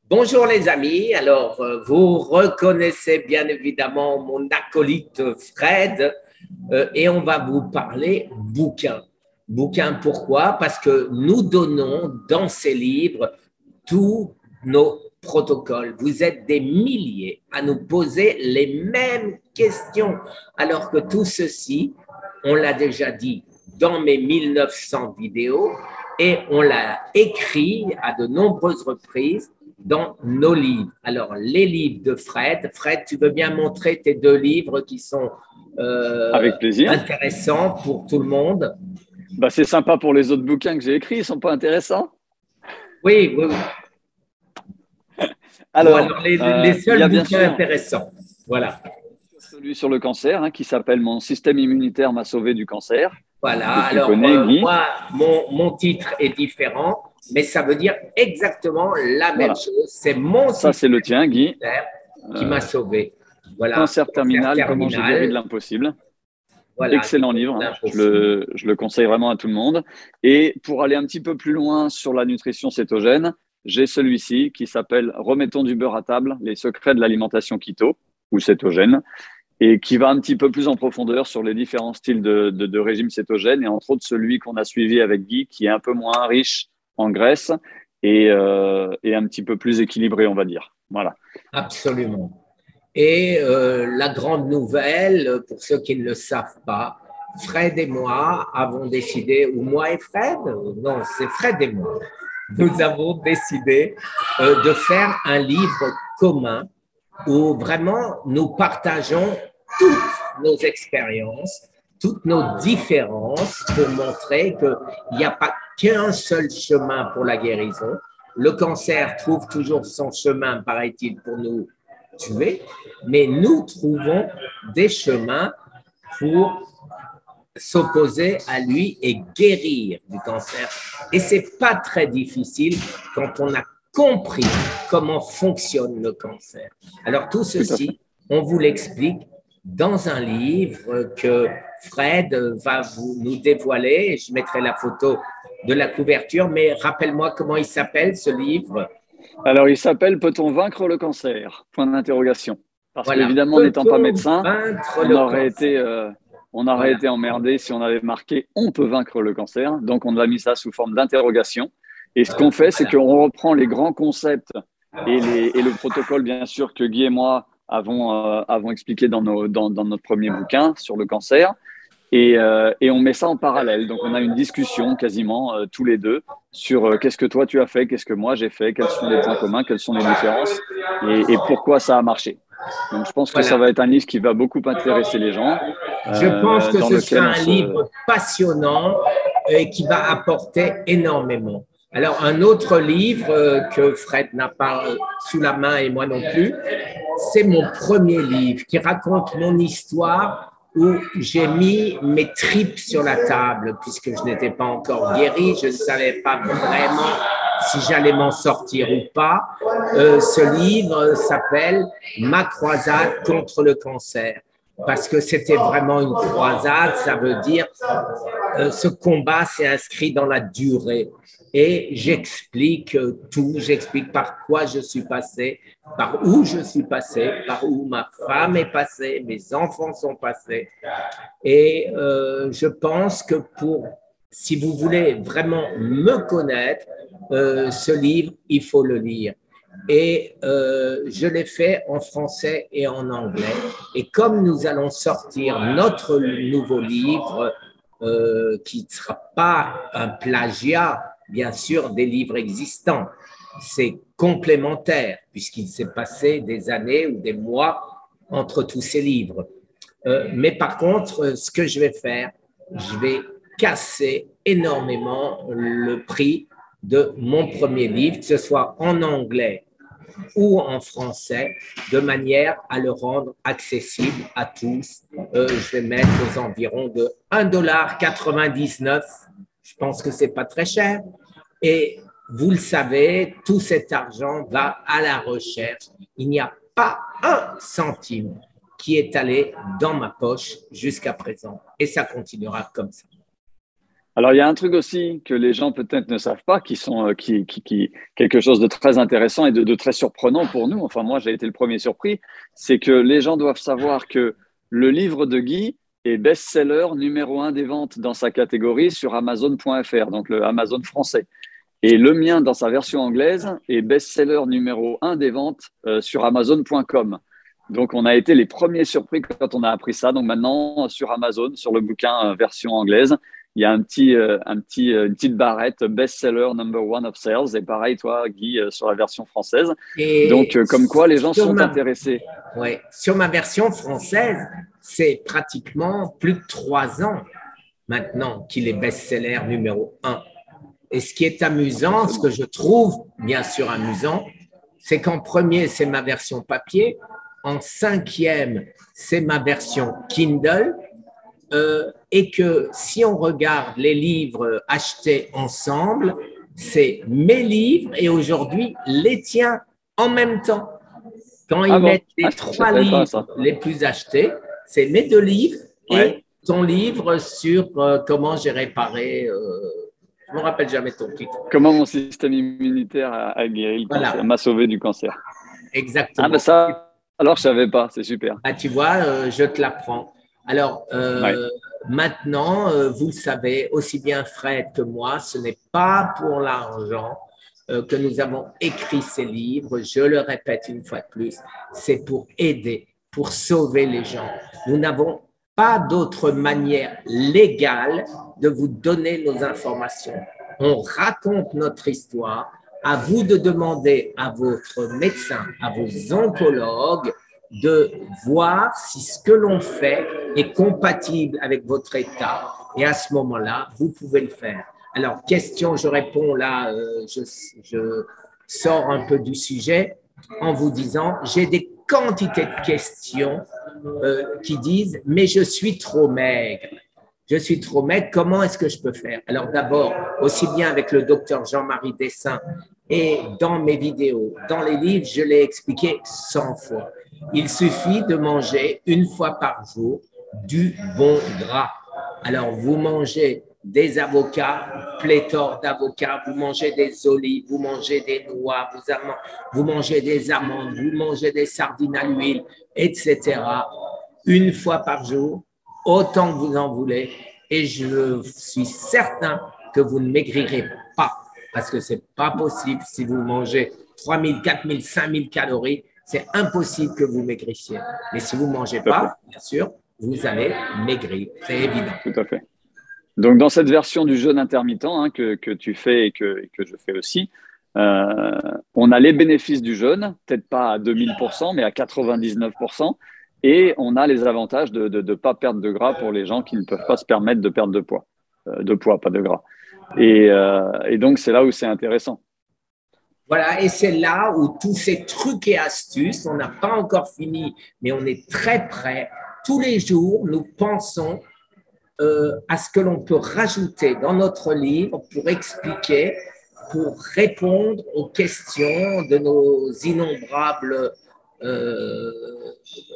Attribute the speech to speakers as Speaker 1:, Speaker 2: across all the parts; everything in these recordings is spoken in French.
Speaker 1: Bonjour les amis, alors vous reconnaissez bien évidemment mon acolyte Fred et on va vous parler bouquin. Bouquin pourquoi? Parce que nous donnons dans ces livres tous nos protocoles. Vous êtes des milliers à nous poser les mêmes questions alors que tout ceci, on l'a déjà dit dans mes 1900 vidéos et on l'a écrit à de nombreuses reprises dans nos livres. Alors, les livres de Fred. Fred, tu veux bien montrer tes deux livres qui sont
Speaker 2: Avec plaisir.
Speaker 1: intéressants pour tout le monde?
Speaker 2: Bah, c'est sympa pour les autres bouquins que j'ai écrits, ils sont pas intéressants?
Speaker 1: Oui, oui, oui. Bon, alors, les
Speaker 2: Il y
Speaker 1: seuls
Speaker 2: a bien
Speaker 1: bouquins
Speaker 2: sûr
Speaker 1: intéressants. Voilà.
Speaker 2: celui sur le cancer qui s'appelle Mon système immunitaire m'a sauvé du cancer,
Speaker 1: Voilà.
Speaker 2: que tu
Speaker 1: Alors,
Speaker 2: connais, Guy.
Speaker 1: moi, mon titre est différent, mais ça veut dire exactement la même
Speaker 2: Voilà,
Speaker 1: chose. C'est mon
Speaker 2: ça c'est
Speaker 1: système
Speaker 2: le tien, Guy.
Speaker 1: immunitaire qui m'a sauvé. Voilà.
Speaker 2: Cancer
Speaker 1: Cancer
Speaker 2: terminal, comment j'ai guéri de
Speaker 1: terminal.
Speaker 2: l'impossible.
Speaker 1: Voilà.
Speaker 2: Excellent livre, hein.
Speaker 1: L'impossible.
Speaker 2: Je le conseille vraiment à tout le monde. Et pour aller un petit peu plus loin sur la nutrition cétogène, j'ai celui-ci qui s'appelle Remettons du beurre à table, les secrets de l'alimentation keto ou cétogène, et qui va un petit peu plus en profondeur sur les différents styles de régime cétogène, et entre autres celui qu'on a suivi avec Guy, qui est un peu moins riche en graisse et un petit peu plus équilibré, on va dire. Voilà.
Speaker 1: Absolument. Et la grande nouvelle, pour ceux qui ne le savent pas, Fred et moi avons décidé, ou moi et Fred, non, c'est Fred et moi, nous avons décidé de faire un livre commun où vraiment nous partageons toutes nos expériences, toutes nos différences pour montrer qu'il n'y a pas qu'un seul chemin pour la guérison. Le cancer trouve toujours son chemin, paraît-il, pour nous tuer, mais nous trouvons des chemins pour s'opposer à lui et guérir du cancer. Et c'est pas très difficile quand on a compris comment fonctionne le cancer. Alors tout
Speaker 2: Tout à fait.
Speaker 1: ceci, on vous l'explique dans un livre que Fred va nous dévoiler. Je mettrai la photo de la couverture, mais rappelle-moi comment il s'appelle ce livre.
Speaker 2: Alors, il s'appelle Peut-on vaincre le cancer? Point d'interrogation. Parce
Speaker 1: Voilà,
Speaker 2: qu'évidemment, n'étant pas
Speaker 1: peut-on
Speaker 2: médecin,
Speaker 1: vaincre
Speaker 2: on
Speaker 1: le
Speaker 2: aurait
Speaker 1: cancer?
Speaker 2: été, on aurait
Speaker 1: Voilà,
Speaker 2: été emmerdé si on avait marqué On peut vaincre le cancer. Donc, on a mis ça sous forme d'interrogation. Et ce qu'on fait, c'est
Speaker 1: voilà.
Speaker 2: qu'on reprend les grands concepts et le protocole, bien sûr, que Guy et moi avons expliqué dans notre premier bouquin sur le cancer. Et on met ça en parallèle. Donc, on a une discussion quasiment tous les deux sur qu'est-ce que toi tu as fait, qu'est-ce que moi j'ai fait, quels sont les points communs, quelles sont les différences et pourquoi ça a marché. Donc, je pense que ça
Speaker 1: Voilà.
Speaker 2: va être un livre qui va beaucoup intéresser les gens,
Speaker 1: Je pense que
Speaker 2: dans
Speaker 1: ce sera
Speaker 2: lequel on
Speaker 1: un
Speaker 2: se…
Speaker 1: livre passionnant et qui va apporter énormément. Alors, un autre livre que Fred n'a pas sous la main et moi non plus, c'est mon premier livre qui raconte mon histoire où j'ai mis mes tripes sur la table puisque je n'étais pas encore guéri, je ne savais pas vraiment si j'allais m'en sortir ou pas. Ce livre s'appelle Ma croisade contre le cancer parce que c'était vraiment une croisade, ça veut dire ce combat s'est inscrit dans la durée. Et j'explique tout, j'explique par quoi je suis passé, par où je suis passé, par où ma femme est passée, mes enfants sont passés. Et je pense que si vous voulez vraiment me connaître, ce livre, il faut le lire. Et je l'ai fait en français et en anglais. Et comme nous allons sortir notre nouveau livre, qui ne sera pas un plagiat, bien sûr, des livres existants, c'est complémentaire, puisqu'il s'est passé des années ou des mois entre tous ces livres. Mais par contre, ce que je vais faire, je vais casser énormément le prix de mon premier livre, que ce soit en anglais ou en français, de manière à le rendre accessible à tous. Je vais mettre aux environs de 1,99 $. Je pense que c'est pas très cher. Et vous le savez, tout cet argent va à la recherche. Il n'y a pas un centime qui est allé dans ma poche jusqu'à présent. Et ça continuera comme ça.
Speaker 2: Alors, il y a un truc aussi que les gens peut-être ne savent pas, quelque chose de très intéressant et de très surprenant pour nous. Enfin, moi, j'ai été le premier surpris. C'est que les gens doivent savoir que le livre de Guy est best-seller numéro un des ventes dans sa catégorie sur Amazon.fr, donc le Amazon français. Et le mien, dans sa version anglaise, est best-seller numéro un des ventes sur Amazon.com. Donc, on a été les premiers surpris quand on a appris ça. Donc, maintenant, sur Amazon, sur le bouquin version anglaise, il y a une petite barrette best-seller number one of sales. Et pareil, toi, Guy, sur la version française.
Speaker 1: Et
Speaker 2: Donc, comme quoi, les gens sont
Speaker 1: ma,
Speaker 2: intéressés.
Speaker 1: ouais, sur ma version française, c'est pratiquement plus de 3 ans maintenant qu'il est best-seller numéro un. Et ce qui est amusant, ce que je trouve bien sûr amusant, c'est qu'en premier, c'est ma version papier. En cinquième, c'est ma version Kindle. Et que si on regarde les livres achetés ensemble, c'est mes livres et aujourd'hui les tiens en même temps. Quand ils mettent les 3 livres les plus achetés, c'est mes 2 livres et ton livre sur comment j'ai réparé, je ne me rappelle jamais ton titre.
Speaker 2: Comment mon système immunitaire a guéri le cancer, m'a sauvé du cancer.
Speaker 1: Exactement.
Speaker 2: Ah ben ça, alors je ne savais pas, c'est super.
Speaker 1: Ah, tu vois, je te l'apprends. Alors, maintenant, vous le savez, aussi bien Fred que moi, ce n'est pas pour l'argent que nous avons écrit ces livres. Je le répète une fois de plus, c'est pour aider, pour sauver les gens. Nous n'avons pas d'autre manière légale de vous donner nos informations. On raconte notre histoire. À vous de demander à votre médecin, à vos oncologues, de voir si ce que l'on fait est compatible avec votre état. Et à ce moment-là, vous pouvez le faire. Alors, question, je réponds là, je sors un peu du sujet en vous disant, j'ai des quantités de questions qui disent, mais je suis trop maigre. Je suis trop maigre, comment est-ce que je peux faire? Alors d'abord, aussi bien avec le docteur Jean-Marie Dessin et dans mes vidéos, dans les livres, je l'ai expliqué 100 fois. Il suffit de manger 1 fois par jour du bon gras. Alors, vous mangez des avocats, pléthore d'avocats, vous mangez des olives, vous mangez des noix, vous mangez des amandes, vous mangez des sardines à l'huile, etc. 1 fois par jour, autant que vous en voulez, et je suis certain que vous ne maigrirez pas, parce que ce n'est pas possible si vous mangez 3000, 4000, 5000 calories, c'est impossible que vous maigrissiez. Mais si vous ne mangez pas, bien sûr, vous allez maigrir, c'est évident.
Speaker 2: Tout à fait. Donc, dans cette version du jeûne intermittent que tu fais et que je fais aussi, on a les bénéfices du jeûne, peut-être pas à 2000%, mais à 99%. Et on a les avantages de ne pas perdre de gras pour les gens qui ne peuvent pas se permettre de perdre de poids. De poids, pas de gras. Et donc, c'est là où c'est intéressant.
Speaker 1: Voilà, et c'est là où tous ces trucs et astuces, on n'a pas encore fini, mais on est très près. Tous les jours, nous pensons à ce que l'on peut rajouter dans notre livre pour expliquer, pour répondre aux questions de nos innombrables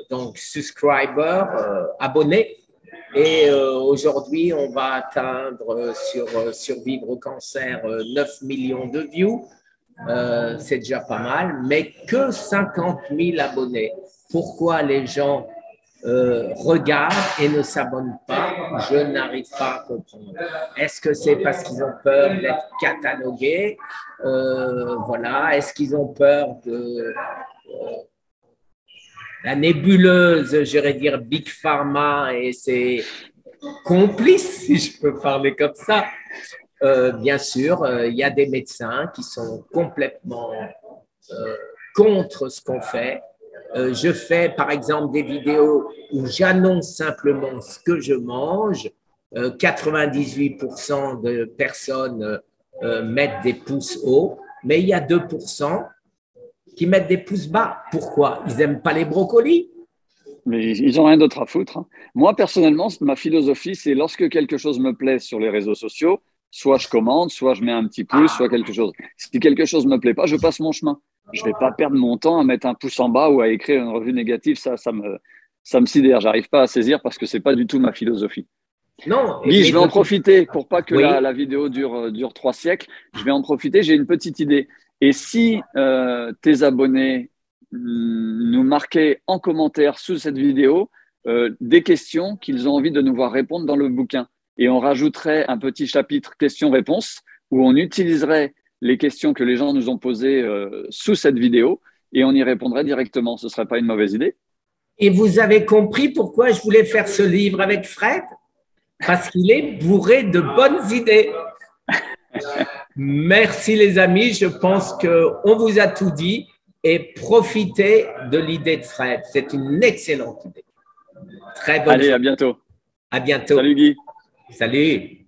Speaker 1: donc subscribers, abonnés. Et aujourd'hui, on va atteindre sur Survivre au cancer 9 millions de views. C'est déjà pas mal, mais que 50 000 abonnés. Pourquoi les gens regardent et ne s'abonnent pas? Je n'arrive pas à comprendre. Est-ce que c'est parce qu'ils ont peur d'être catalogués? Voilà. Est-ce qu'ils ont peur de la nébuleuse, j'irais dire Big Pharma et ses complices, si je peux parler comme ça? Bien sûr, il y a des médecins qui sont complètement contre ce qu'on fait. Je fais par exemple des vidéos où j'annonce simplement ce que je mange. 98% de personnes mettent des pouces hauts, mais il y a 2% qui mettent des pouces bas. Pourquoi? Ils n'aiment pas les brocolis?
Speaker 2: Mais ils n'ont rien d'autre à foutre. Moi, personnellement, ma philosophie, c'est lorsque quelque chose me plaît sur les réseaux sociaux, soit je commente, soit je mets un petit pouce, soit quelque chose. Si quelque chose ne me plaît pas, je passe mon chemin. Je ne vais pas perdre mon temps à mettre un pouce en bas ou à écrire une revue négative. Ça me sidère. Je n'arrive pas à saisir parce que ce n'est pas du tout ma philosophie.
Speaker 1: Non.
Speaker 2: Guy, je vais en profiter pour pas que
Speaker 1: Oui.
Speaker 2: la vidéo dure 3 siècles. Je vais en profiter. J'ai une petite idée. Et si tes abonnés nous marquaient en commentaire sous cette vidéo des questions qu'ils ont envie de nous voir répondre dans le bouquin, et on rajouterait un petit chapitre questions-réponses où on utiliserait les questions que les gens nous ont posées sous cette vidéo et on y répondrait directement. Ce ne serait pas une mauvaise idée?
Speaker 1: Et vous avez compris pourquoi je voulais faire ce livre avec Fred? Parce qu'il est bourré de bonnes idées. Merci les amis, je pense qu'on vous a tout dit et profitez de l'idée de Fred. C'est une excellente idée. Très bonne
Speaker 2: Allez,
Speaker 1: journée.
Speaker 2: à bientôt.
Speaker 1: À bientôt.
Speaker 2: Salut Guy.
Speaker 1: Salut.